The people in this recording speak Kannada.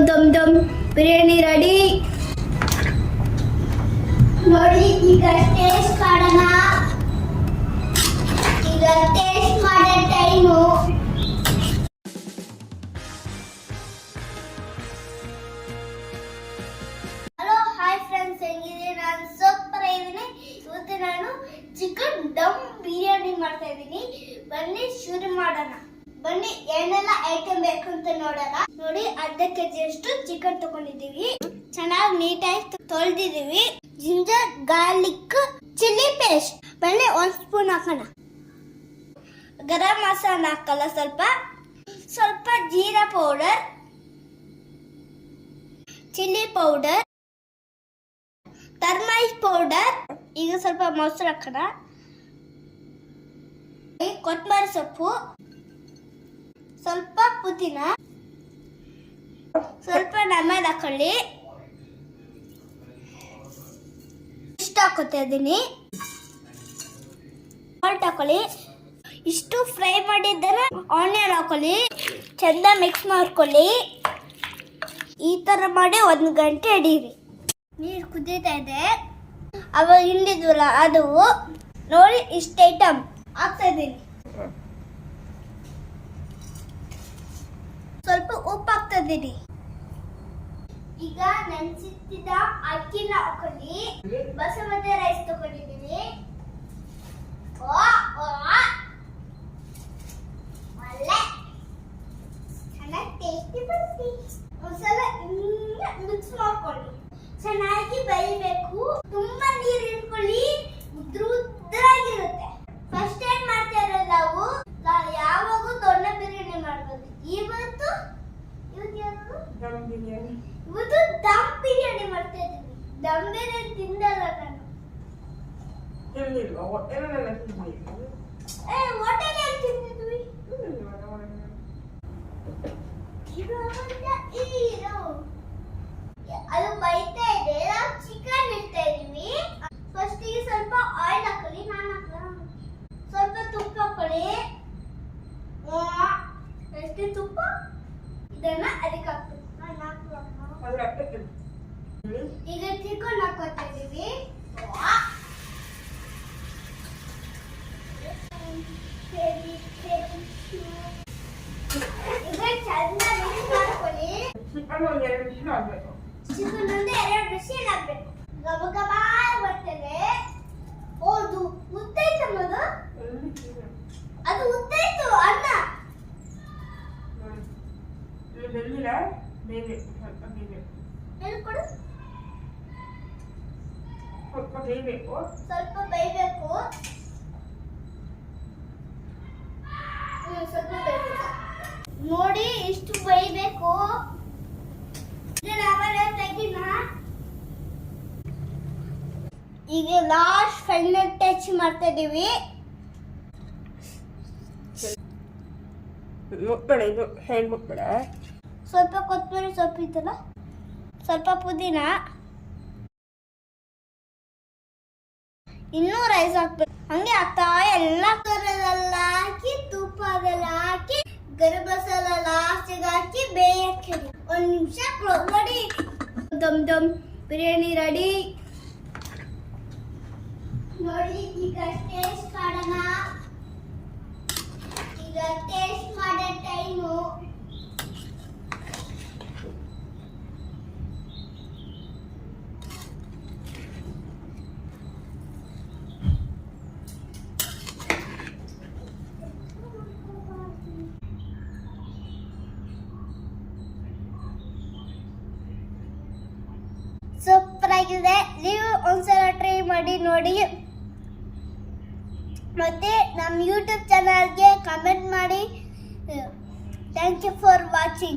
ದಮ್ ದಮ್ ಬಿರಿಯಾನಿ ರೆಡಿ ನೋಡಿ. ಈಗ ಟೇಸ್ಟ್ ಮಾಡೋಣ. ಈಗ ಟೇಸ್ಟ್ ಮಾಡೋ ಟೈಮು. ಹಲೋ ಹಾಯ್ ಫ್ರೆಂಡ್ಸ್, ಹೆಂಗಿದೆ? ನಾನು ಸೂಪರ್ ಆಗಿದ್ದೀನಿ. ಇವತ್ತು ನಾನು ಚಿಕನ್ ದಮ್ ಬಿರಿಯಾನಿ ಮಾಡ್ತಾ ಇದ್ದೀನಿ. ಬನ್ನಿ ಶುರು ಮಾಡೋಣ. ಬನ್ನಿ ಏನೆಲ್ಲ ಐಟಮ್ ಬೇಕು ಅಂತ ನೋಡೋಣ. ನೋಡಿ, ಅರ್ಧ ಕೆಜಿಯಷ್ಟು ಚಿಕನ್ ತಗೊಂಡಿದ್ದೀವಿ. ಚೆನ್ನಾಗಿ ನೀಟಾಗಿ ತೊಳೆದಿದ್ದೀವಿ. ಜಿಂಜರ್ ಗಾರ್ಲಿಕ್ ಚಿಲ್ಲಿ ಪೇಸ್ಟ್ ಬನ್ನಿ 1 ಸ್ಪೂನ್ ಹಾಕೋಣ. ಗರಂ ಮಸಾಲ ಹಾಕಲ್ಲ, ಸ್ವಲ್ಪ jeera powder, chilli powder, turmeric powder. ಈಗ ಸ್ವಲ್ಪ ಮೊಸರು ಹಾಕೋಣ. ಕೊತ್ತಂಬರಿ ಸೊಪ್ಪು, ಸ್ವಲ್ಪ ಪುದೀನ, ಸ್ವಲ್ಪ ನಮಕ್ ಹಾಕೊಳ್ಳಿ. ಇಷ್ಟು ಹಾಕೋತಾ ಇದ್ದೀನಿ. ಸಾಲ್ಟ್ ಹಾಕೊಳ್ಳಿ. ಇಷ್ಟು ಫ್ರೈ ಮಾಡಿದ್ದನ್ನ ಆನಿಯನ್ ಹಾಕೊಳ್ಳಿ. ಚಂದ ಮಿಕ್ಸ್ ಮಾಡ್ಕೊಳ್ಳಿ. ಈ ತರ ಮಾಡಿ 1 ಗಂಟೆ ಹಿಡೀರಿ. ನೀರು ಕುದೀತಾ ಇದೆ. ಅವಾಗ ಹಿಂಡಿದ್ವಲ್ಲ ಅದು ನೋಡಿ. ಇಷ್ಟು ಐಟಮ್ ಹಾಕ್ತಾ ಇದ್ದೀನಿ. ಸ್ವಲ್ಪ ಉಪ್ಪು ಹಾಕ್ತಾ ಇದ್ದೀನಿ. ಈಗ ನೆನೆಸಿಟ್ಟಿದ್ದ ಅಕ್ಕಿನ ಹಾಕೊಳ್ಳಿ. ಬಸುಮತಿ ರೈಸ್ ತಗೊಂಡಿದ್ದೀನಿ. ಒಳ್ಳೆ ಚೆನ್ನಾಗಿ ಟೇಸ್ಟಿ ಬರುತ್ತೆ. ಒಂದ್ಸಲ ಮಿಕ್ಸ್ ಮಾಡ್ಕೊಳ್ಳಿ. ಚೆನ್ನಾಗಿ ಬೇಯಬೇಕು. ತುಂಬಾ ನೀರು ಇಟ್ಕೊಳ್ಳಿ. ಉದ್ರಾಗಿರುತ್ತೆ. ಫಸ್ಟ್ ಟೈಮ್ ಮಾಡ್ತಾ ಇರೋದು ನಾವು. ಯಾವಾಗೂ ದೊಡ್ಡ ಬಿರಿಯಾನಿ ಮಾಡ್ಬೋದು. ಇವತ್ತು ದಮ್ ಬಿರಿಯಾನಿ ಮಾಡ್ತಾ ಇದ್ದೀನಿ. ದಮ್ ಬಿರಿಯಾನಿ ತಿಂದಲ್ಲ ನಾನು. ಹೋಟೆಲ್ ತಿಂದಿದ್ವಿ. ಅದು ಬೈತಾ ಇದೆ. ನಾವು ಚಿಕನ್ ಇಡ್ತಾ ಇದೀವಿ. ಫಸ್ಟ್ ಗೆ ಸ್ವಲ್ಪ ಆಯಿಲ್ ಹಾಕೊಳ್ಳಿ. ನಾನು ಸ್ವಲ್ಪ ತುಪ್ಪ ಹಾಕೊಳ್ಳಿ. ಎಷ್ಟು ತುಪ್ಪ ಇದನ್ನ ಅದಕ್ಕೆ ಹಾಕ್ಬೇಕು. ಈಗ ಚಿಕನ್ ಹಾಕೋತಾ ಇದೀವಿ. ಈಗ ಚಂದ ಮಿಕ್ಸ್ ಮಾಡ್ಕೊಳ್ಳಿ. ಚಿಕನ್ ಒಂದು 2 ವಿಷಲ್ ಆಗ್ಬೇಕು. ಗಬ ಗಬ ಬರ್ತದೆ. ಹೌದು, ಉತ್ತೈತಮ್ಮ ಅದು ಉತ್ತೈತು ಅನ್ನ. ಹೇಳ್ಕೊಡು. ಸ್ವಲ್ಪ ಬೇಯಬೇಕು. ಸ್ವಲ್ಪ ಬೇಯಬೇಕು. ನೋಡಿ, ಇಷ್ಟು ಬೇಯಬೇಕು. ಈಗ ಲಾಸ್ಟ್ ಫೈನಲ್ ಟಚ್ ಮಾಡ್ತಾ ಇದೀವಿ. ಸ್ವಲ್ಪ ಕೊತ್ತಂಬರಿ ಸೊಪ್ಪು ಇತ್ತಲ್ಲ, ಸ್ವಲ್ಪ ಪುದೀನ, ಇನ್ನೂ ರೈಸ್ ಹಾಕ್ಬೇಕು. ಹಂಗೆ ಆಗ್ತಾ ಎಲ್ಲ ಕರದೆಲ್ಲ ಹಾಕಿ, ತುಪ್ಪ ಅದೆಲ್ಲ ಹಾಕಿ, ಗರಂ ಮಸಾಲ ಲಾಸ್ಟಿಗೆ ಹಾಕಿ ಬೇಯಕ್ಕೆ 1 ನಿಮಿಷ ಕ್ಲೋಸ್ ಮಾಡಿ. ದಮ್ ದಮ್ ಬಿರಿಯಾನಿ ರೆಡಿ ನೋಡಿ. ಈಗ ಟೇಸ್ಟ್ ಮಾಡೋಣ. ಈಗ ಟೇಸ್ಟ್ ಮಾಡೋ ಟೈಮು. ಸೂಪರ್ ಆಗಿದೆ. ನೀವು ಒಂದ್ಸಲ ಟ್ರೈ ಮಾಡಿ ನೋಡಿ. ಮತ್ತೆ ನಮ್ಮ ಯೂಟ್ಯೂಬ್ ಚಾನಲ್ಗೆ ಕಮೆಂಟ್ ಮಾಡಿ. Thank you for watching.